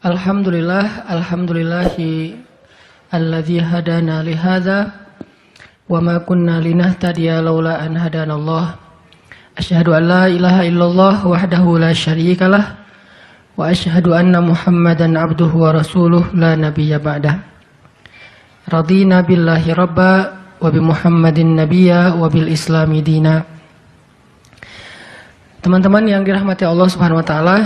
Alhamdulillahi alladzi hadana li hadza wa ma kunna linahtadiya laula an hadanallah. Asyhadu an la ilaha illallah wahdahu la syarikalah wa asyhadu anna Muhammadan abduhu wa rasuluh la nabiyya ba'dah. Radina billahi rabba wa bi Muhammadin nabiyya wa bil islami dina. Teman-teman yang dirahmati Allah Subhanahu wa taala,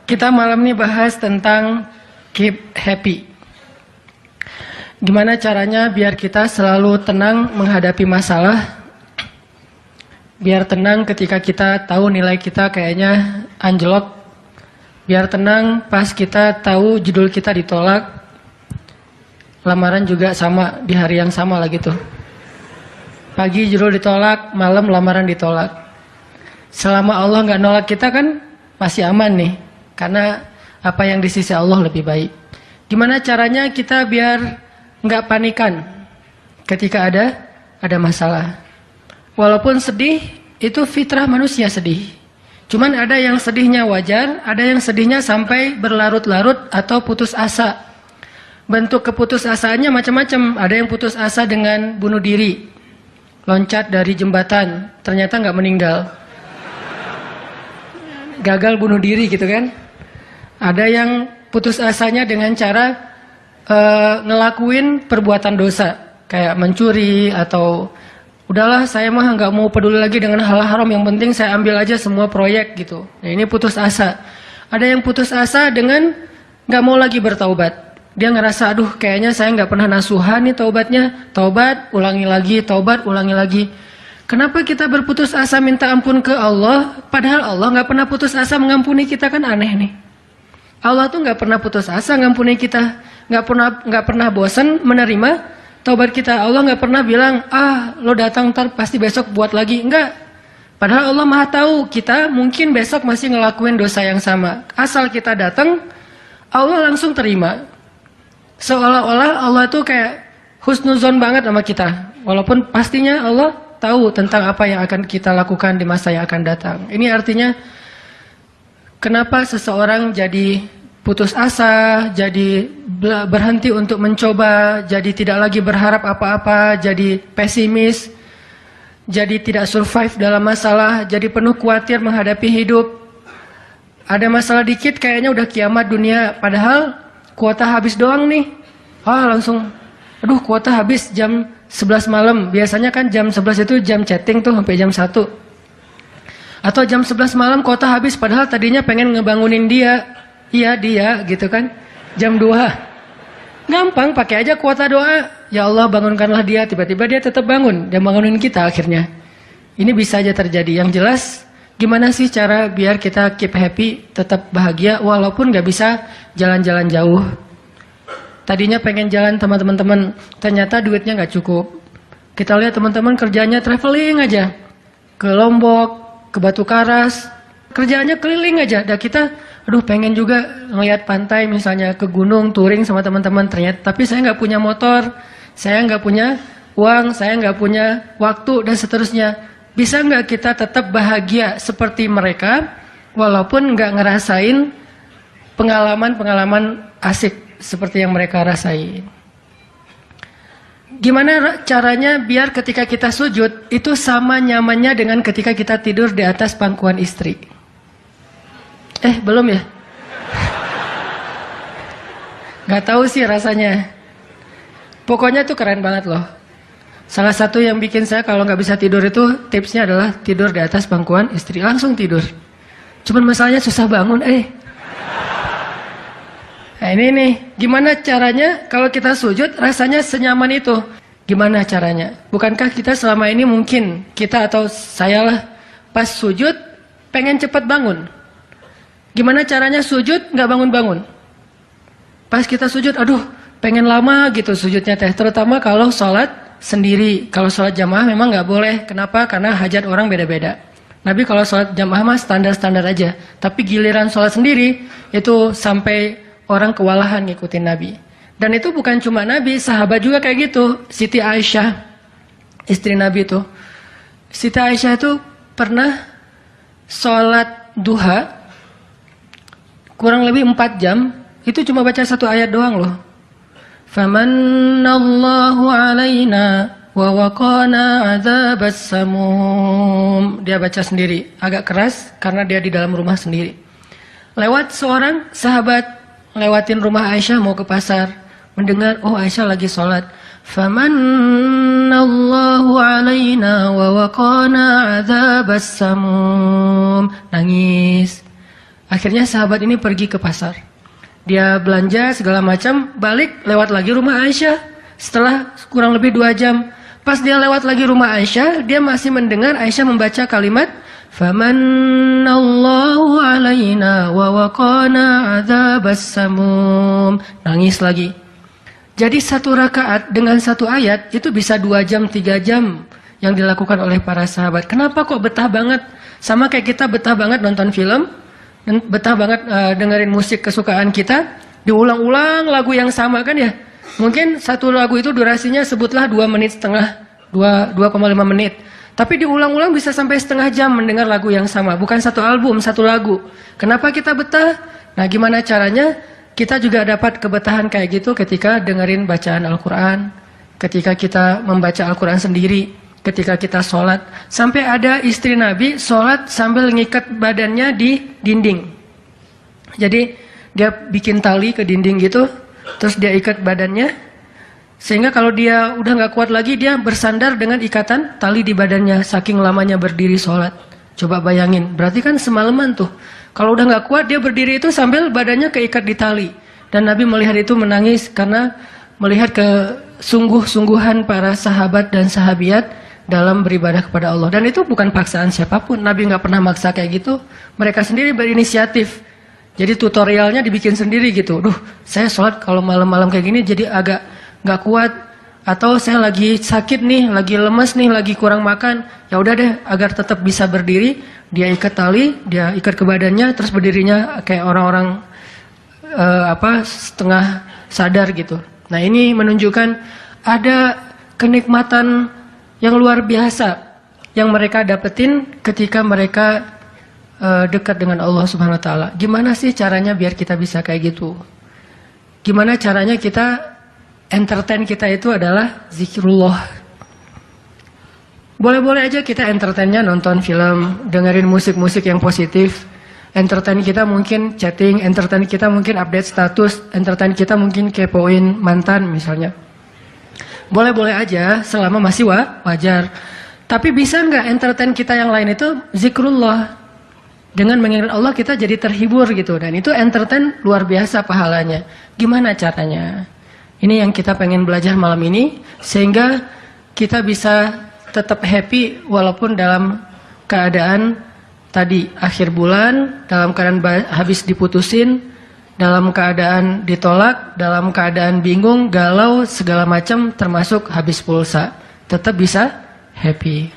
kita malam ini bahas tentang keep happy. Gimana caranya biar kita selalu tenang menghadapi masalah, biar tenang ketika kita tahu nilai kita kayaknya anjlok, biar tenang pas kita tahu judul kita ditolak, lamaran juga sama di hari yang sama lah gitu. Pagi judul ditolak, malam lamaran ditolak. Selama Allah nggak nolak kita kan masih aman nih, karena apa yang di sisi Allah lebih baik. Gimana caranya kita biar nggak panikan ketika ada masalah. Walaupun sedih, itu fitrah manusia sedih. Cuman ada yang sedihnya wajar, ada yang sedihnya sampai berlarut-larut atau putus asa. Bentuk keputusasaannya macam-macam. Ada yang putus asa dengan bunuh diri, loncat dari jembatan, ternyata nggak meninggal, gagal bunuh diri gitu kan. Ada yang putus asanya dengan cara ngelakuin perbuatan dosa, kayak mencuri atau udahlah saya mah nggak mau peduli lagi dengan hal haram, yang penting saya ambil aja semua proyek gitu. Nah, ini putus asa. Ada yang putus asa dengan nggak mau lagi bertaubat. Dia ngerasa aduh kayaknya saya nggak pernah nasuhan nih taubatnya, taubat ulangi lagi, taubat ulangi lagi. Kenapa kita berputus asa minta ampun ke Allah, padahal Allah nggak pernah putus asa mengampuni kita? Kan aneh nih. Allah tuh nggak pernah putus asa ngampuni kita, nggak pernah bosan menerima taubat kita. Allah nggak pernah bilang lo datang ntar pasti besok buat lagi, enggak. Padahal Allah maha tahu kita mungkin besok masih ngelakuin dosa yang sama. Asal kita datang, Allah langsung terima. Seolah-olah Allah tuh kayak husnuzon banget sama kita, walaupun pastinya Allah tahu tentang apa yang akan kita lakukan di masa yang akan datang. Ini artinya kenapa seseorang jadi putus asa, jadi berhenti untuk mencoba, jadi tidak lagi berharap apa-apa, jadi pesimis, jadi tidak survive dalam masalah, jadi penuh khawatir menghadapi hidup. Ada masalah dikit kayaknya udah kiamat dunia, padahal kuota habis doang nih. Langsung, aduh kuota habis jam 11 malam. Biasanya kan jam 11 itu jam chatting tuh sampai jam 1. Atau jam 11 malam kuota habis, padahal tadinya pengen ngebangunin dia. Iya dia gitu kan. Jam 2. Gampang, pakai aja kuota doa. Ya Allah bangunkanlah dia, tiba-tiba dia tetap bangun. Dia bangunin kita akhirnya. Ini bisa aja terjadi. Yang jelas, gimana sih cara biar kita keep happy, tetap bahagia walaupun gak bisa jalan-jalan jauh. Tadinya pengen jalan sama teman-teman, ternyata duitnya gak cukup. Kita lihat teman-teman kerjanya traveling aja. Ke Lombok, ke Batu Karas, kerjaannya keliling aja. Dan kita, aduh pengen juga ngeliat pantai misalnya, ke gunung, touring sama teman-teman. Ternyata, tapi saya nggak punya motor, saya nggak punya uang, saya nggak punya waktu dan seterusnya. Bisa nggak kita tetap bahagia seperti mereka, walaupun nggak ngerasain pengalaman-pengalaman asik seperti yang mereka rasain? Gimana caranya biar ketika kita sujud itu sama nyamannya dengan ketika kita tidur di atas pangkuan istri? Belum ya? Gak tahu sih rasanya. Pokoknya tuh keren banget loh. Salah satu yang bikin saya kalau gak bisa tidur itu tipsnya adalah tidur di atas pangkuan istri. Langsung tidur. Cuman masalahnya susah bangun. Nah ini nih, gimana caranya kalau kita sujud rasanya senyaman itu? Gimana caranya? Bukankah kita selama ini mungkin, kita atau saya lah, pas sujud pengen cepat bangun. Gimana caranya sujud nggak bangun-bangun? Pas kita sujud, aduh pengen lama gitu sujudnya teh. Terutama kalau sholat sendiri. Kalau sholat jamaah memang nggak boleh. Kenapa? Karena hajat orang beda-beda. Nabi kalau sholat jamaah mah standar-standar aja. Tapi giliran sholat sendiri, itu sampai orang kewalahan ngikutin Nabi. Dan itu bukan cuma Nabi, sahabat juga kayak gitu. Siti Aisyah, istri Nabi itu. Siti Aisyah itu pernah sholat duha kurang lebih 4 jam Itu cuma baca satu ayat doang loh. Famanallahu alaina wa waqana adzabas samum. Dia baca sendiri, agak keras karena dia di dalam rumah sendiri. Lewat seorang sahabat lewatin rumah Aisyah mau ke pasar, mendengar oh Aisyah lagi sholat. Famanallahu alaina wa waqana adzabas samum. Nangis. Akhirnya sahabat ini pergi ke pasar. Dia belanja segala macam, balik lewat lagi rumah Aisyah. Setelah kurang lebih 2 jam, pas dia lewat lagi rumah Aisyah, dia masih mendengar Aisyah membaca kalimat Famanallahu alaina wa waqana adzabas samum. Nangis lagi. Jadi 1 rakaat dengan 1 ayat itu bisa 2 jam, 3 jam yang dilakukan oleh para sahabat. Kenapa kok betah banget? Sama kayak kita betah banget nonton film, dan betah banget dengerin musik kesukaan kita, diulang-ulang lagu yang sama kan ya. Mungkin satu lagu itu durasinya sebutlah 2,5 menit, 2,5 menit. Tapi diulang-ulang bisa sampai setengah jam mendengar lagu yang sama. Bukan satu album, satu lagu. Kenapa kita betah? Nah gimana caranya kita juga dapat kebetahan kayak gitu ketika dengerin bacaan Al-Quran. Ketika kita membaca Al-Quran sendiri. Ketika kita sholat, sampai ada istri Nabi sholat sambil ngikat badannya di dinding. Jadi dia bikin tali ke dinding gitu, terus dia ikat badannya, sehingga kalau dia udah nggak kuat lagi dia bersandar dengan ikatan tali di badannya, saking lamanya berdiri sholat. Coba bayangin, berarti kan semalaman tuh. Kalau udah nggak kuat dia berdiri itu sambil badannya keikat di tali. Dan Nabi melihat itu menangis karena melihat kesungguh-sungguhan para sahabat dan sahabiat dalam beribadah kepada Allah. Dan itu bukan paksaan siapapun. Nabi nggak pernah maksa kayak gitu. Mereka sendiri berinisiatif. Jadi tutorialnya dibikin sendiri gitu. Duh, saya sholat kalau malam-malam kayak gini jadi agak nggak kuat. Atau saya lagi sakit nih, lagi lemes nih, lagi kurang makan. Ya udah deh, agar tetap bisa berdiri, dia ikat tali, dia ikat ke badannya, terus berdirinya kayak orang-orang setengah sadar gitu. Nah ini menunjukkan ada kenikmatan yang luar biasa yang mereka dapetin ketika mereka dekat dengan Allah Subhanahu wa taala. Gimana sih caranya biar kita bisa kayak gitu? Gimana caranya kita entertain kita itu adalah zikrullah. Boleh-boleh aja kita entertainnya nonton film, dengerin musik-musik yang positif. Entertain kita mungkin chatting, entertain kita mungkin update status, entertain kita mungkin kepoin mantan misalnya. Boleh-boleh aja selama masih wajar. Tapi bisa nggak entertain kita yang lain itu zikrullah. Dengan mengingat Allah kita jadi terhibur gitu. Dan itu entertain luar biasa pahalanya. Gimana caranya? Ini yang kita pengen belajar malam ini. Sehingga kita bisa tetap happy walaupun dalam keadaan tadi akhir bulan, dalam keadaan habis diputusin, dalam keadaan ditolak, dalam keadaan bingung, galau, segala macam termasuk habis pulsa. Tetap bisa happy.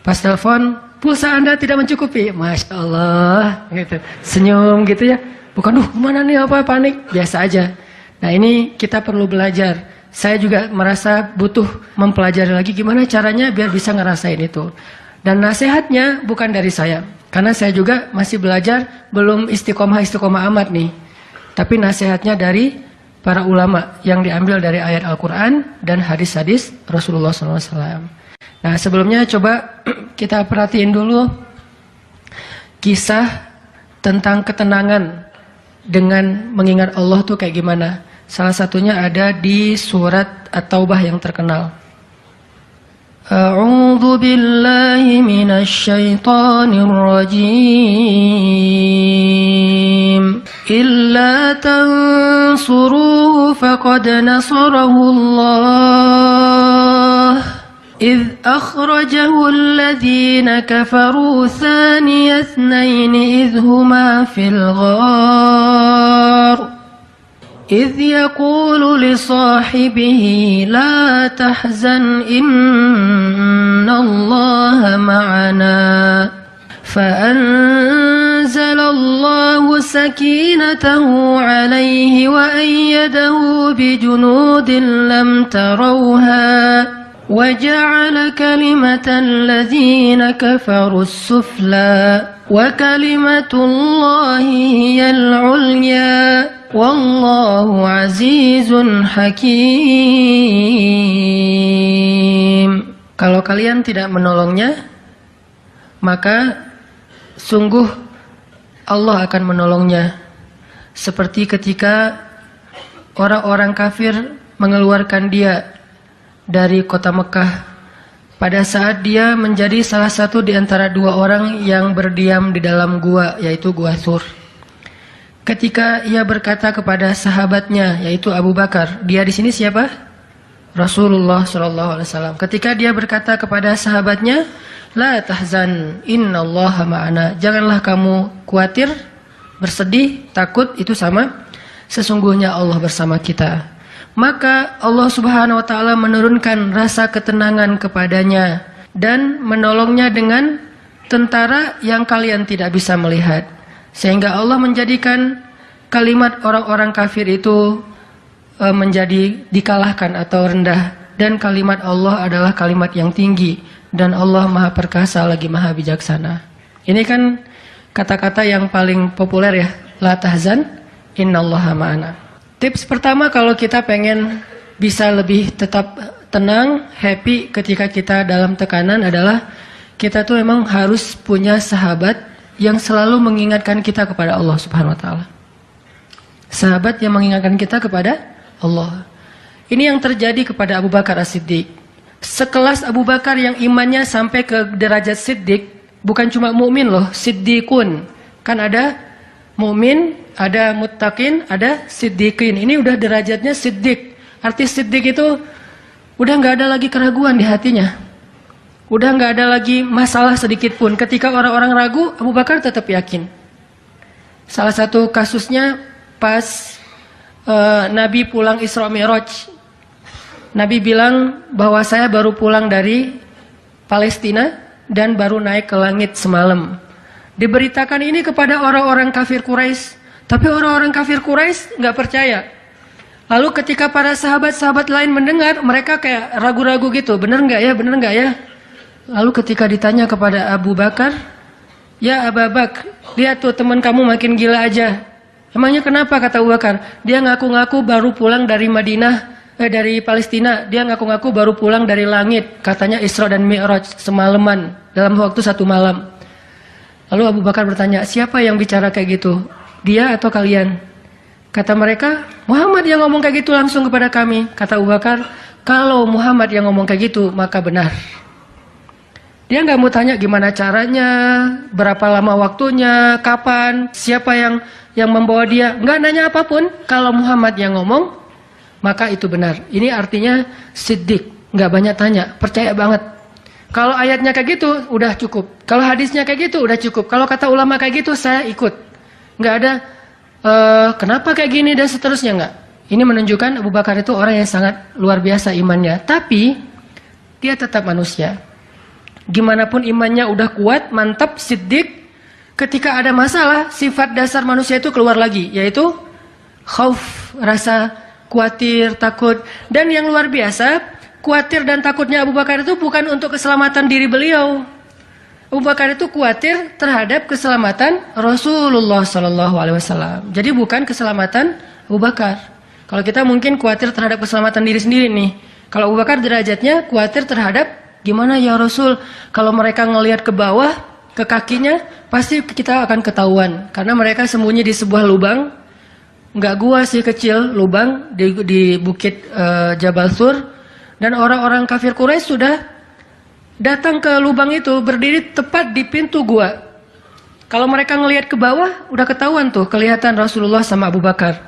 Pas telepon, pulsa Anda tidak mencukupi. Masya Allah. Gitu. Senyum gitu ya. Bukan, kemana nih apa panik. Biasa aja. Nah ini kita perlu belajar. Saya juga merasa butuh mempelajari lagi gimana caranya biar bisa ngerasain itu. Dan nasihatnya bukan dari saya. Karena saya juga masih belajar, belum istiqomah amat nih. Tapi nasihatnya dari para ulama yang diambil dari ayat Al-Quran dan hadis-hadis Rasulullah SAW. Nah sebelumnya coba kita perhatiin dulu kisah tentang ketenangan dengan mengingat Allah tuh kayak gimana. Salah satunya ada di surat At-Taubah yang terkenal. A'udzu billahi minasy syaithanir rajim. Illa tansuruhu faqad nasarahu Allah. إذ أخرجه الذين كفروا ثاني اثنين إذ هما في الغار إذ يقول لصاحبه لا تحزن إن الله معنا فأنزل الله سكينته عليه وأيده بجنود لم تروها وَجَعَلَ كَلِمَةَ الَّذِينَ كَفَرُوا السُّفْلَى وَكَلِمَةُ اللَّهِ هِيَ الْعُلْيَا وَاللَّهُ عَزِيزٌ حَكِيمٌ. Kalau kalian tidak menolongnya, maka sungguh Allah akan menolongnya. Seperti ketika orang-orang kafir mengeluarkan dia dari kota Mekah pada saat dia menjadi salah satu di antara dua orang yang berdiam di dalam gua, yaitu Gua Thur. Ketika ia berkata kepada sahabatnya, yaitu Abu Bakar, dia di sini siapa? Rasulullah SAW. Ketika dia berkata kepada sahabatnya, la tahzan, innallaha ma'ana. Janganlah kamu khawatir, bersedih, takut, itu sama. Sesungguhnya Allah bersama kita. Maka Allah Subhanahu wa taala menurunkan rasa ketenangan kepadanya dan menolongnya dengan tentara yang kalian tidak bisa melihat. Sehingga Allah menjadikan kalimat orang-orang kafir itu menjadi dikalahkan atau rendah, dan kalimat Allah adalah kalimat yang tinggi, dan Allah Maha Perkasa lagi Maha Bijaksana. Ini kan kata-kata yang paling populer ya, la tahzan innallaha ma'ana. Tips pertama kalau kita pengen bisa lebih tetap tenang, happy ketika kita dalam tekanan adalah kita tuh memang harus punya sahabat yang selalu mengingatkan kita kepada Allah Subhanahu wa taala. Sahabat yang mengingatkan kita kepada Allah. Ini yang terjadi kepada Abu Bakar As-Siddiq. Sekelas Abu Bakar yang imannya sampai ke derajat Siddiq, bukan cuma mukmin loh, Siddiqun. Kan ada mukmin, ada muttaqin, ada siddiqin. Ini udah derajatnya Siddiq. Arti Siddiq itu udah nggak ada lagi keraguan di hatinya. Udah nggak ada lagi masalah sedikit pun. Ketika orang-orang ragu, Abu Bakar tetap yakin. Salah satu kasusnya pas Nabi pulang Isra Mi'raj. Nabi bilang bahwa saya baru pulang dari Palestina dan baru naik ke langit semalam. Diberitakan ini kepada orang-orang kafir Quraisy, tapi orang-orang kafir Quraisy nggak percaya. Lalu ketika para sahabat-sahabat lain mendengar, mereka kayak ragu-ragu gitu, bener nggak ya, bener nggak ya? Lalu ketika ditanya kepada Abu Bakar, ya Abu Bakar, lihat tuh teman kamu makin gila aja. Emangnya kenapa, kata Abu Bakar? Dia ngaku-ngaku baru pulang dari dari Palestina. Dia ngaku-ngaku baru pulang dari langit. Katanya Isra dan Mi'raj semalaman, dalam waktu 1 malam. Lalu Abu Bakar bertanya, siapa yang bicara kayak gitu? Dia atau kalian? Kata mereka, Muhammad yang ngomong kayak gitu langsung kepada kami. Kata Abu Bakar, kalau Muhammad yang ngomong kayak gitu, maka benar. Dia nggak mau tanya gimana caranya, berapa lama waktunya, kapan, siapa yang membawa dia. Nggak nanya apapun. Kalau Muhammad yang ngomong, maka itu benar. Ini artinya siddiq, nggak banyak tanya, percaya banget. Kalau ayatnya kayak gitu, udah cukup. Kalau hadisnya kayak gitu, udah cukup. Kalau kata ulama kayak gitu, saya ikut. Nggak ada kenapa kayak gini dan seterusnya, nggak. Ini menunjukkan Abu Bakar itu orang yang sangat luar biasa imannya. Tapi dia tetap manusia. Gimana pun imannya udah kuat, mantap, siddiq, ketika ada masalah, sifat dasar manusia itu keluar lagi, yaitu khauf, rasa khawatir, takut. Dan yang luar biasa, khawatir dan takutnya Abu Bakar itu bukan untuk keselamatan diri beliau. Abu Bakar itu khawatir terhadap keselamatan Rasulullah SAW. Jadi bukan keselamatan Abu Bakar. Kalau kita mungkin khawatir terhadap keselamatan diri sendiri nih. Kalau Abu Bakar derajatnya khawatir terhadap gimana ya Rasul, kalau mereka ngelihat ke bawah, ke kakinya, pasti kita akan ketahuan. Karena mereka sembunyi di sebuah lubang, nggak gua sih, kecil, lubang di bukit Jabal Thur. Dan orang-orang kafir Quraisy sudah datang ke lubang itu, berdiri tepat di pintu gua. Kalau mereka ngelihat ke bawah, udah ketahuan tuh, kelihatan Rasulullah sama Abu Bakar.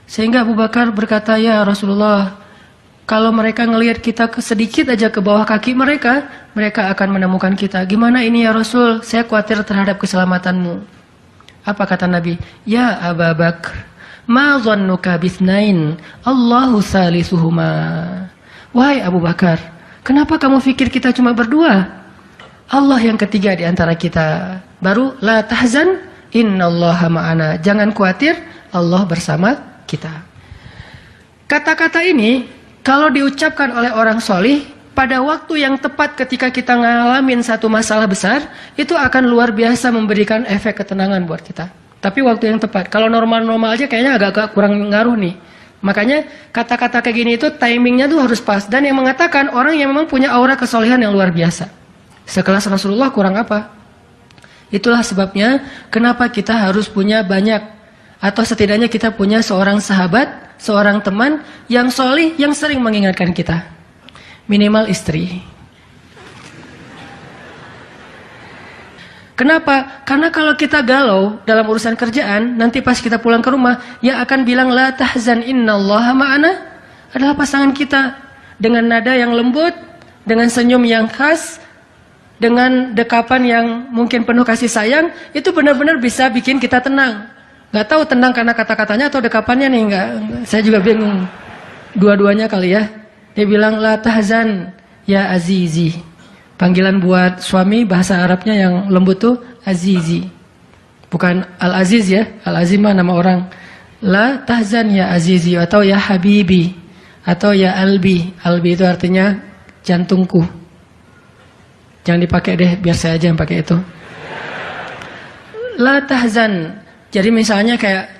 Sehingga Abu Bakar berkata, ya Rasulullah, kalau mereka ngelihat kita sedikit aja ke bawah kaki mereka, mereka akan menemukan kita. Gimana ini ya Rasul? Saya khawatir terhadap keselamatanmu. Apa kata Nabi? Ya Abu Bakar, ma dhannuka bithnain, Allahu salisuhuma. Wahai Abu Bakar, kenapa kamu pikir kita cuma berdua? Allah yang ketiga di antara kita. Baru la tahzan, innallaha ma'ana. Jangan khawatir, Allah bersama kita. Kata-kata ini kalau diucapkan oleh orang solih, pada waktu yang tepat ketika kita ngalamin satu masalah besar, itu akan luar biasa memberikan efek ketenangan buat kita. Tapi waktu yang tepat. Kalau normal-normal aja kayaknya agak kurang ngaruh nih. Makanya kata-kata kayak gini itu timingnya tuh harus pas. Dan yang mengatakan orang yang memang punya aura kesolehan yang luar biasa. Sekelas Rasulullah kurang apa? Itulah sebabnya kenapa kita harus punya banyak, atau setidaknya kita punya seorang sahabat, seorang teman yang solih, yang sering mengingatkan kita. Minimal istri. Kenapa? Karena kalau kita galau dalam urusan kerjaan, nanti pas kita pulang ke rumah, yang akan bilang la tahzan innallaha ma'ana adalah pasangan kita. Dengan nada yang lembut, dengan senyum yang khas, dengan dekapan yang mungkin penuh kasih sayang, itu benar-benar bisa bikin kita tenang. Gak tahu tenang karena kata-katanya atau dekapannya nih, enggak. Saya juga bingung. Dua-duanya kali ya. Dia bilang la tahzan ya azizi. Panggilan buat suami bahasa Arabnya yang lembut tuh azizi. Bukan al-aziz ya. Al-aziz mah nama orang. La tahzan ya azizi atau ya habibi atau ya albi. Albi itu artinya jantungku. Jangan dipakai deh, biar saya aja yang pakai itu. La tahzan. Jadi misalnya kayak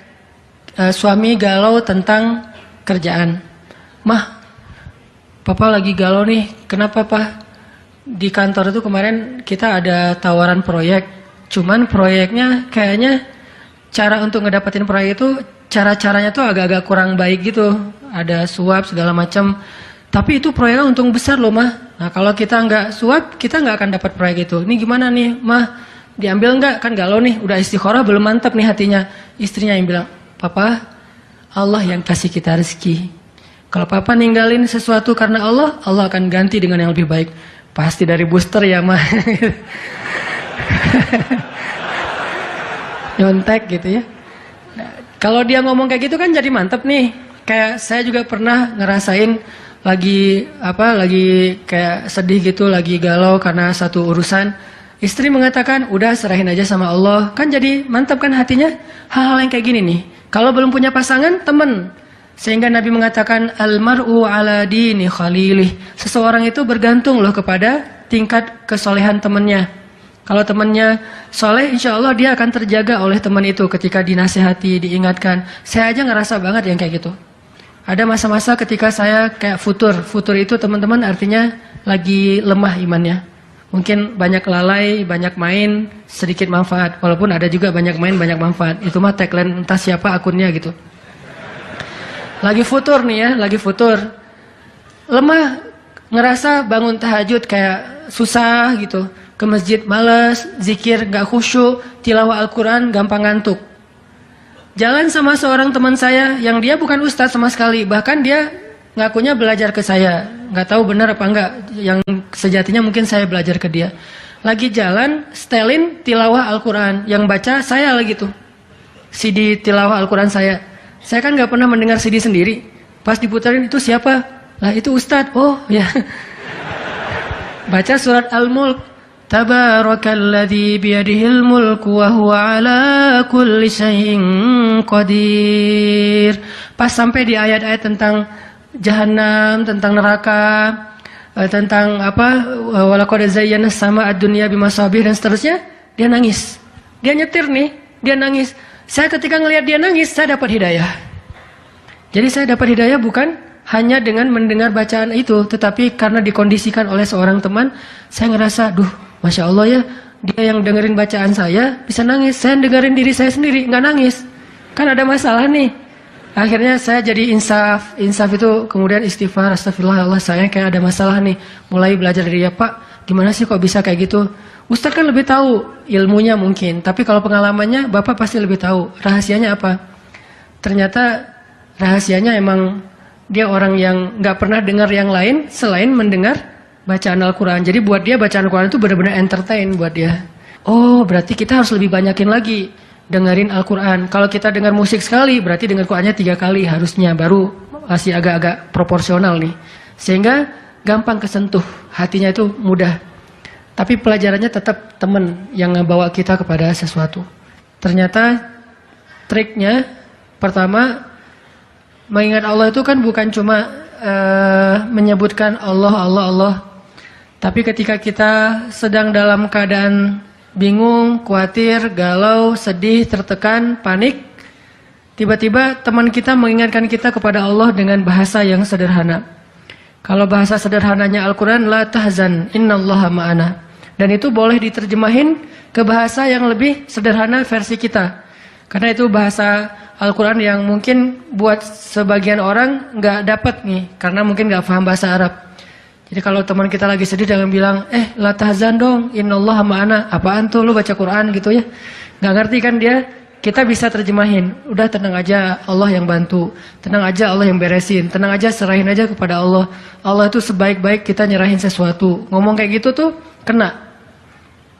suami galau tentang kerjaan. Mah, Papa lagi galau nih. Kenapa, Pak? Di kantor itu kemarin kita ada tawaran proyek. Cuman proyeknya kayaknya cara untuk ngedapetin proyek itu cara-caranya tuh agak-agak kurang baik gitu. Ada suap segala macam. Tapi itu proyeknya untung besar loh, Mah. Nah, kalau kita nggak suap, kita nggak akan dapat proyek itu. Ini gimana nih, Mah? Diambil nggak? Kan galau nih. Udah istikharah belum mantap nih hatinya. Istrinya yang bilang, Papa, Allah yang kasih kita rezeki. Kalau Papa ninggalin sesuatu karena Allah, Allah akan ganti dengan yang lebih baik. Pasti dari booster ya, Mah. Nyontek gitu ya. Nah, kalau dia ngomong kayak gitu kan jadi mantep nih. Kayak saya juga pernah ngerasain lagi kayak sedih gitu, lagi galau karena satu urusan. Istri mengatakan, udah serahin aja sama Allah. Kan jadi mantap kan hatinya. Hal-hal yang kayak gini nih. Kalau belum punya pasangan, temen. Sehingga Nabi mengatakan, Al-mar'u ala dini khalilih. Seseorang itu bergantung loh kepada tingkat kesolehan temannya. Kalau temannya soleh, insya Allah dia akan terjaga oleh teman itu ketika dinasihati, diingatkan. Saya aja ngerasa banget yang kayak gitu. Ada masa-masa ketika saya kayak futur. Futur itu teman-teman artinya lagi lemah imannya. Mungkin banyak lalai, banyak main, sedikit manfaat. Walaupun ada juga banyak main, banyak manfaat. Itu mah tagline entah siapa akunnya gitu. Lagi futur nih ya, lagi futur. Lemah, ngerasa bangun tahajud kayak susah gitu. Ke masjid males, zikir gak khusyuk, tilawah Al-Quran gampang ngantuk. Jalan sama seorang teman saya yang dia bukan ustadz sama sekali. Bahkan dia ngakunya belajar ke saya. Gak tahu benar apa enggak. Yang sejatinya mungkin saya belajar ke dia. Lagi jalan, setelin tilawah Al-Quran. Yang baca saya lagi tuh. CD tilawah Al-Quran saya. Saya kan gak pernah mendengar CD sendiri. Pas diputarin itu siapa? Lah itu ustadz. Oh ya. Baca surat Al-Mulk. Tabarakalladzi biyadihil mulku wa huwa ala kulli syai'in qadir. Pas sampai di ayat-ayat tentang jahanam, tentang neraka, tentang apa? Walaqad zayyana as-samaa'a ad-dunya bimasabih dan seterusnya, dia nangis. Dia nyetir nih, dia nangis. Saya ketika ngelihat dia nangis, saya dapat hidayah. Jadi saya dapat hidayah bukan hanya dengan mendengar bacaan itu, tetapi karena dikondisikan oleh seorang teman, saya ngerasa, duh, Masya Allah ya, dia yang dengerin bacaan saya bisa nangis. Saya dengerin diri saya sendiri, nggak nangis. Kan ada masalah nih. Akhirnya saya jadi insaf. Insaf itu kemudian istighfar, astagfirullah, Allah saya kayak ada masalah nih. Mulai belajar dari dia, Pak, gimana sih kok bisa kayak gitu? Ustaz kan lebih tahu ilmunya mungkin, tapi kalau pengalamannya Bapak pasti lebih tahu. Rahasianya apa? Ternyata rahasianya emang dia orang yang nggak pernah dengar yang lain selain mendengar bacaan Al-Quran. Jadi buat dia bacaan Al-Quran itu benar-benar entertain buat dia. Oh, berarti kita harus lebih banyakin lagi dengerin Al-Quran. Kalau kita dengar musik sekali, berarti dengar Qurannya 3 kali harusnya. Baru masih agak-agak proporsional nih. Sehingga gampang kesentuh. Hatinya itu mudah. Tapi pelajarannya tetap teman yang ngebawa kita kepada sesuatu. Ternyata triknya, pertama, mengingat Allah itu kan bukan cuma menyebutkan Allah, Allah, Allah. Tapi ketika kita sedang dalam keadaan bingung, khawatir, galau, sedih, tertekan, panik, tiba-tiba teman kita mengingatkan kita kepada Allah dengan bahasa yang sederhana. Kalau bahasa sederhananya Al-Quran, la tahzan, innallaha ma'ana. Dan itu boleh diterjemahin ke bahasa yang lebih sederhana versi kita. Karena itu bahasa Al-Quran yang mungkin buat sebagian orang nggak dapat nih, karena mungkin nggak paham bahasa Arab. Jadi kalau teman kita lagi sedih jangan bilang, la tahzan dong, innallaha ma'ana. Apaan tuh lu baca Quran gitu ya? Nggak ngerti kan dia? Kita bisa terjemahin, udah tenang aja, Allah yang bantu. Tenang aja, Allah yang beresin. Tenang aja, serahin aja kepada Allah. Allah itu sebaik-baik kita nyerahin sesuatu. Ngomong kayak gitu tuh kena.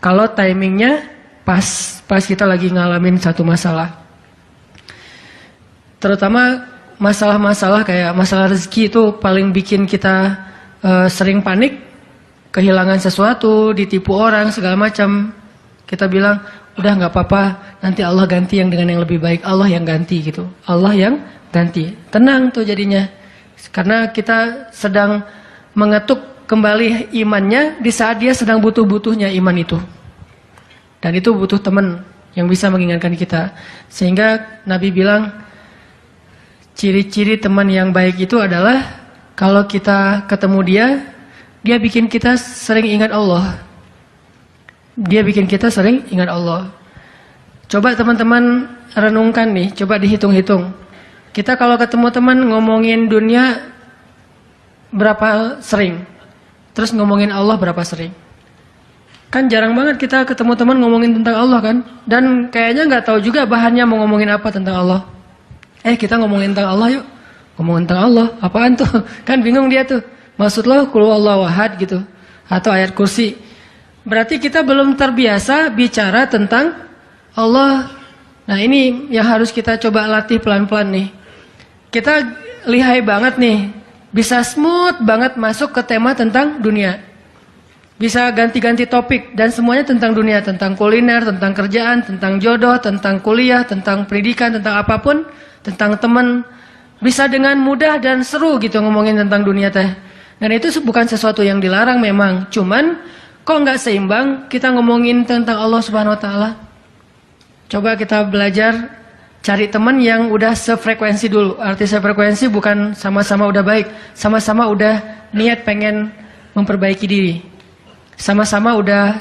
Kalau timingnya pas kita lagi ngalamin satu masalah. Terutama masalah-masalah kayak masalah rezeki itu paling bikin kita sering panik. Kehilangan sesuatu, ditipu orang, segala macam. Kita bilang, udah nggak apa-apa, nanti Allah ganti yang dengan yang lebih baik. Allah yang ganti gitu. Allah yang ganti. Tenang tuh jadinya. Karena kita sedang mengetuk kembali imannya di saat dia sedang butuh-butuhnya iman itu. Dan itu butuh teman yang bisa mengingatkan kita. Sehingga Nabi bilang, ciri-ciri teman yang baik itu adalah kalau kita ketemu dia bikin kita sering ingat Allah. Dia bikin kita sering ingat Allah. Coba teman-teman renungkan nih, coba dihitung-hitung. Kita kalau ketemu teman ngomongin dunia berapa sering? Terus ngomongin Allah berapa sering? Kan jarang banget kita ketemu teman ngomongin tentang Allah kan? Dan kayaknya nggak tahu juga bahannya mau ngomongin apa tentang Allah. Kita ngomongin tentang Allah yuk. Ngomongin tentang Allah, apaan tuh? Kan bingung dia tuh. Maksud lo qul huwallahu ahad gitu. Atau ayat kursi. Berarti kita belum terbiasa bicara tentang Allah. Nah ini yang harus kita coba latih pelan-pelan nih. Kita lihai banget nih. Bisa smooth banget masuk ke tema tentang dunia. Bisa ganti-ganti topik. Dan semuanya tentang dunia. Tentang kuliner, tentang kerjaan, tentang jodoh, tentang kuliah, tentang pendidikan, tentang apapun. Tentang teman. Bisa dengan mudah dan seru gitu ngomongin tentang dunia teh. Dan itu bukan sesuatu yang dilarang memang. Cuman kok nggak seimbang kita ngomongin tentang Allah Subhanahu Wa Taala? Coba kita belajar cari teman yang udah sefrekuensi dulu. Arti sefrekuensi bukan sama-sama udah baik, sama-sama udah niat pengen memperbaiki diri, sama-sama udah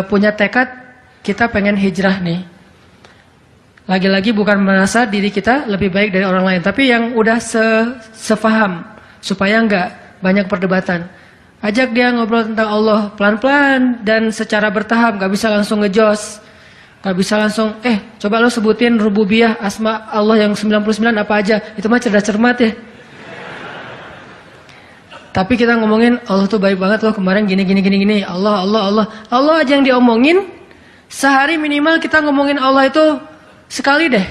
punya tekad kita pengen hijrah nih. Lagi-lagi bukan merasa diri kita lebih baik dari orang lain, tapi yang udah sefaham supaya nggak banyak perdebatan. Ajak dia ngobrol tentang Allah pelan-pelan dan secara bertahap, gak bisa langsung ngejos. Gak bisa langsung, coba lo sebutin rububiyah, asma Allah yang 99 apa aja. Itu mah cerdas cermat ya. Tapi kita ngomongin Allah tuh baik banget loh kemarin gini. Allah aja yang diomongin. Sehari minimal kita ngomongin Allah itu sekali deh.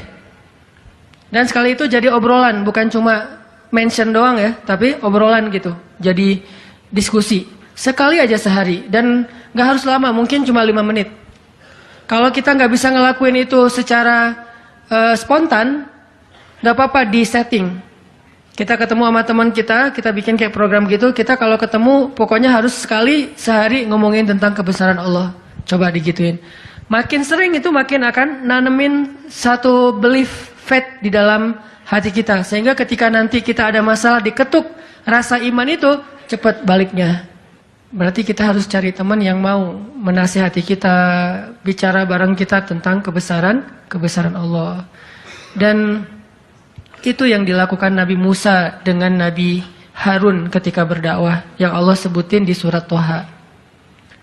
Dan sekali itu jadi obrolan, bukan cuma mention doang ya, tapi obrolan gitu. Jadi diskusi sekali aja sehari dan nggak harus lama, mungkin cuma 5 menit. Kalau kita nggak bisa ngelakuin itu secara spontan, nggak apa-apa di setting. Kita ketemu sama teman kita bikin kayak program gitu. Kita kalau ketemu pokoknya harus sekali sehari ngomongin tentang kebesaran Allah. Coba digituin. Makin sering itu makin akan nanemin satu belief faith di dalam hati kita. Sehingga ketika nanti kita ada masalah diketuk rasa iman itu cepat baliknya. Berarti kita harus cari teman yang mau menasihati kita, bicara bareng kita tentang kebesaran Allah. Dan itu yang dilakukan Nabi Musa dengan Nabi Harun ketika berdakwah, yang Allah sebutin di surat Toha.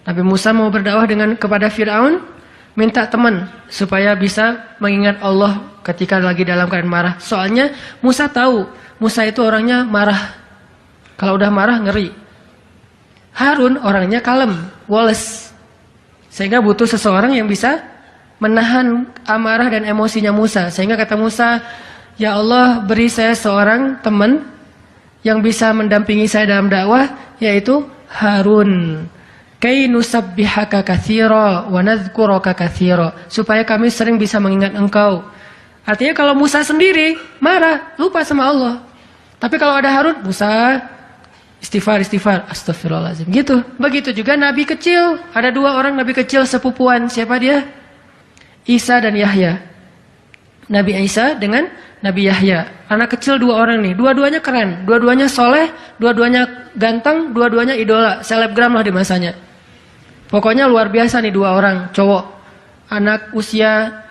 Nabi Musa mau berdakwah kepada Fir'aun, minta teman supaya bisa mengingat Allah ketika lagi dalam keadaan marah. Soalnya Musa tahu, Musa itu orangnya marah. Kalau udah marah ngeri. Harun orangnya kalem, woles. Sehingga butuh seseorang yang bisa menahan amarah dan emosinya Musa. Sehingga kata Musa, ya Allah beri saya seorang teman yang bisa mendampingi saya dalam dakwah, yaitu Harun. Kay nusabbihaka katsira wa nadhkuraka katsira. Supaya kami sering bisa mengingat engkau. Artinya kalau Musa sendiri marah, lupa sama Allah. Tapi kalau ada Harun, Musa istighfar, astagfirullahaladzim. Gitu. Begitu juga nabi kecil. Ada 2 orang nabi kecil sepupuan. Siapa dia? Isa dan Yahya. Nabi Isa dengan Nabi Yahya. Anak kecil 2 orang nih. Dua-duanya keren. Dua-duanya soleh. Dua-duanya ganteng. Dua-duanya idola. Selebgram lah di masanya. Pokoknya luar biasa nih 2 orang. Cowok. Anak usia,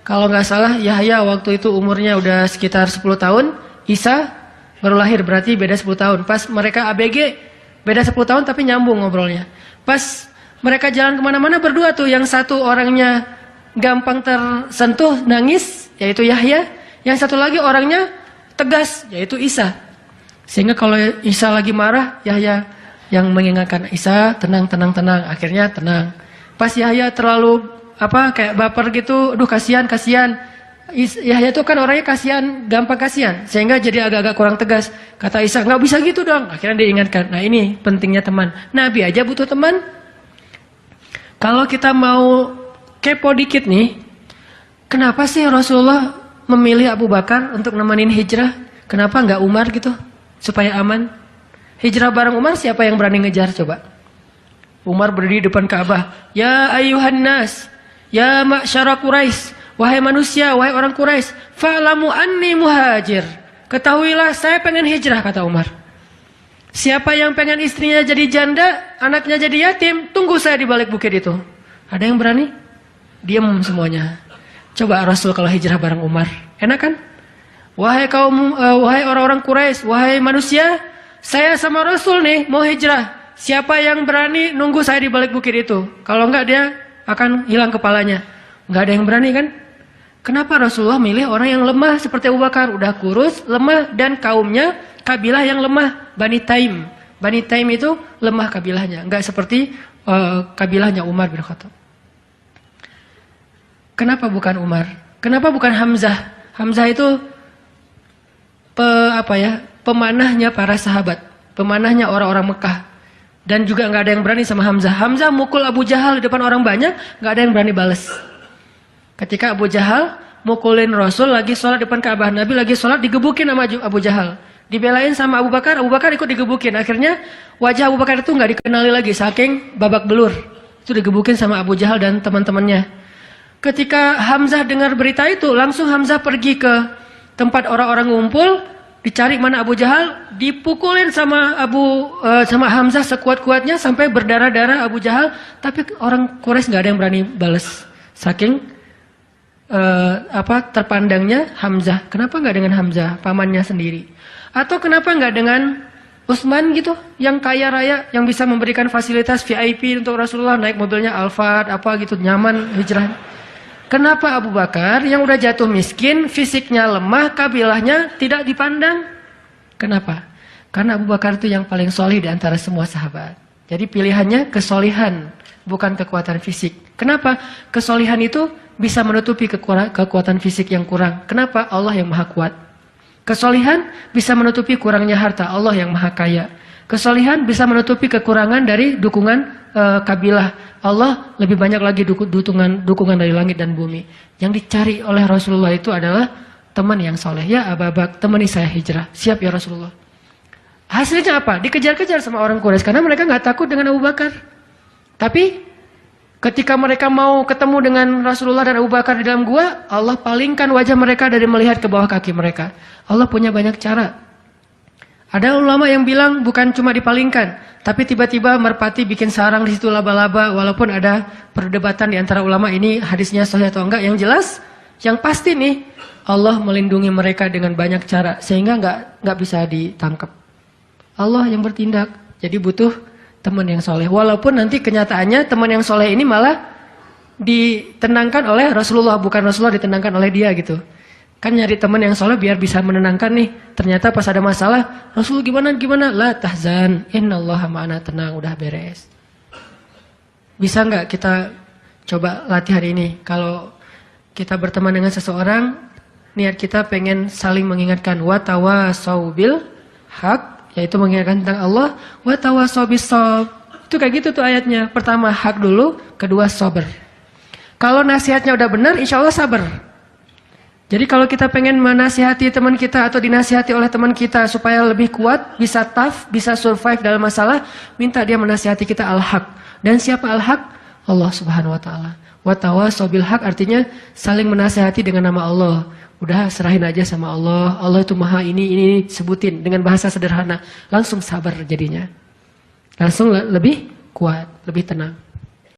kalau nggak salah Yahya waktu itu umurnya udah sekitar 10 tahun. Isa baru lahir, berarti beda 10 tahun. Pas mereka ABG, beda 10 tahun tapi nyambung ngobrolnya. Pas mereka jalan kemana-mana berdua tuh, yang satu orangnya gampang tersentuh, nangis, yaitu Yahya. Yang satu lagi orangnya tegas, yaitu Isa. Sehingga kalau Isa lagi marah, Yahya yang mengingatkan, Isa tenang. Akhirnya tenang. Pas Yahya terlalu kayak baper gitu, aduh kasihan. Yahya itu kan orangnya kasihan, gampang kasihan, sehingga jadi agak-agak kurang tegas. Kata Isa, nggak bisa gitu dong. Akhirnya diingatkan. Nah ini pentingnya teman. Nabi aja butuh teman. Kalau kita mau kepo dikit nih, kenapa sih Rasulullah memilih Abu Bakar untuk nemenin hijrah? Kenapa nggak Umar gitu, supaya aman? Hijrah bareng Umar, siapa yang berani ngejar coba? Umar berdiri di depan Ka'bah. Ya ayuhan nas, ya ma'syara Quraisy. Wahai manusia, wahai orang Quraisy, fa'lamu anni muhajir. Ketahuilah saya pengen hijrah, kata Umar. Siapa yang pengen istrinya jadi janda, anaknya jadi yatim, tunggu saya di balik bukit itu. Ada yang berani? Diam semuanya. Coba Rasul kalau hijrah bareng Umar, enak kan? Wahai wahai orang-orang Quraisy, wahai manusia, saya sama Rasul nih mau hijrah. Siapa yang berani nunggu saya di balik bukit itu? Kalau enggak dia akan hilang kepalanya. Enggak ada yang berani kan? Kenapa Rasulullah milih orang yang lemah seperti Abu Bakar? Udah kurus, lemah, dan kaumnya kabilah yang lemah. Bani Taim. Bani Taim itu lemah kabilahnya. Enggak seperti kabilahnya Umar bin Khattab. Kenapa bukan Umar? Kenapa bukan Hamzah? Hamzah itu pemanahnya para sahabat. Pemanahnya orang-orang Mekah. Dan juga enggak ada yang berani sama Hamzah. Hamzah mukul Abu Jahal di depan orang banyak, enggak ada yang berani balas. Ketika Abu Jahal mukulin Rasul lagi sholat depan Ka'bah, Nabi lagi sholat digebukin sama Abu Jahal. Dibelain sama Abu Bakar ikut digebukin. Akhirnya wajah Abu Bakar itu nggak dikenali lagi, saking babak belur. Itu digebukin sama Abu Jahal dan teman-temannya. Ketika Hamzah dengar berita itu, langsung Hamzah pergi ke tempat orang-orang ngumpul, dicari mana Abu Jahal, dipukulin sama Hamzah sekuat-kuatnya sampai berdarah-darah Abu Jahal. Tapi orang Quraisy nggak ada yang berani balas, saking terpandangnya Hamzah. Kenapa nggak dengan Hamzah, pamannya sendiri? Atau kenapa nggak dengan Utsman gitu, yang kaya raya, yang bisa memberikan fasilitas VIP untuk Rasulullah, naik mobilnya Alphard gitu, nyaman hijrah? Kenapa Abu Bakar yang udah jatuh miskin, fisiknya lemah, kabilahnya tidak dipandang? Kenapa? Karena Abu Bakar itu yang paling solih di antara semua sahabat. Jadi pilihannya kesolihan, bukan kekuatan fisik. Kenapa? Kesolihan itu bisa menutupi kekuatan fisik yang kurang. Kenapa? Allah yang maha kuat. Kesolihan bisa menutupi kurangnya harta. Allah yang maha kaya. Kesolihan bisa menutupi kekurangan dari dukungan kabilah. Allah lebih banyak lagi dukungan dari langit dan bumi. Yang dicari oleh Rasulullah itu adalah teman yang soleh. Ya Abu Bakar, temani saya hijrah. Siap ya Rasulullah. Hasilnya apa? Dikejar-kejar sama orang Quraisy karena mereka nggak takut dengan Abu Bakar. Tapi ketika mereka mau ketemu dengan Rasulullah dan Abu Bakar di dalam gua, Allah palingkan wajah mereka dari melihat ke bawah kaki mereka. Allah punya banyak cara. Ada ulama yang bilang bukan cuma dipalingkan, tapi tiba-tiba merpati bikin sarang di situ laba-laba. Walaupun ada perdebatan di antara ulama ini hadisnya sahih atau enggak. Yang jelas, yang pasti nih, Allah melindungi mereka dengan banyak cara sehingga nggak bisa ditangkap. Allah yang bertindak. Jadi butuh teman yang soleh. Walaupun nanti kenyataannya teman yang soleh ini malah ditenangkan oleh Rasulullah, bukan Rasulullah ditenangkan oleh dia gitu. Kan nyari teman yang soleh biar bisa menenangkan nih. Ternyata pas ada masalah, Rasul gimana? La tahzan, innallaha ma'ana, tenang, udah beres. Bisa nggak kita coba latihan ini? Kalau kita berteman dengan seseorang, niat kita pengen saling mengingatkan. Wa tawasau bil haq, yaitu mengingatkan tentang Allah. Wa tawasau bis shawab. Itu kayak gitu tuh ayatnya. Pertama hak dulu, kedua sabar. Kalau nasihatnya udah benar, insya Allah sabar. Jadi kalau kita pengen menasihati teman kita atau dinasihati oleh teman kita supaya lebih kuat, bisa tough, bisa survive dalam masalah, minta dia menasihati kita al-haq. Dan siapa al-haq? Allah Subhanahu wa taala. Wa tawassaw bil haq artinya saling menasihati dengan nama Allah. Udah serahin aja sama Allah. Allah itu maha ini sebutin dengan bahasa sederhana. Langsung sabar jadinya. Langsung lebih kuat, lebih tenang.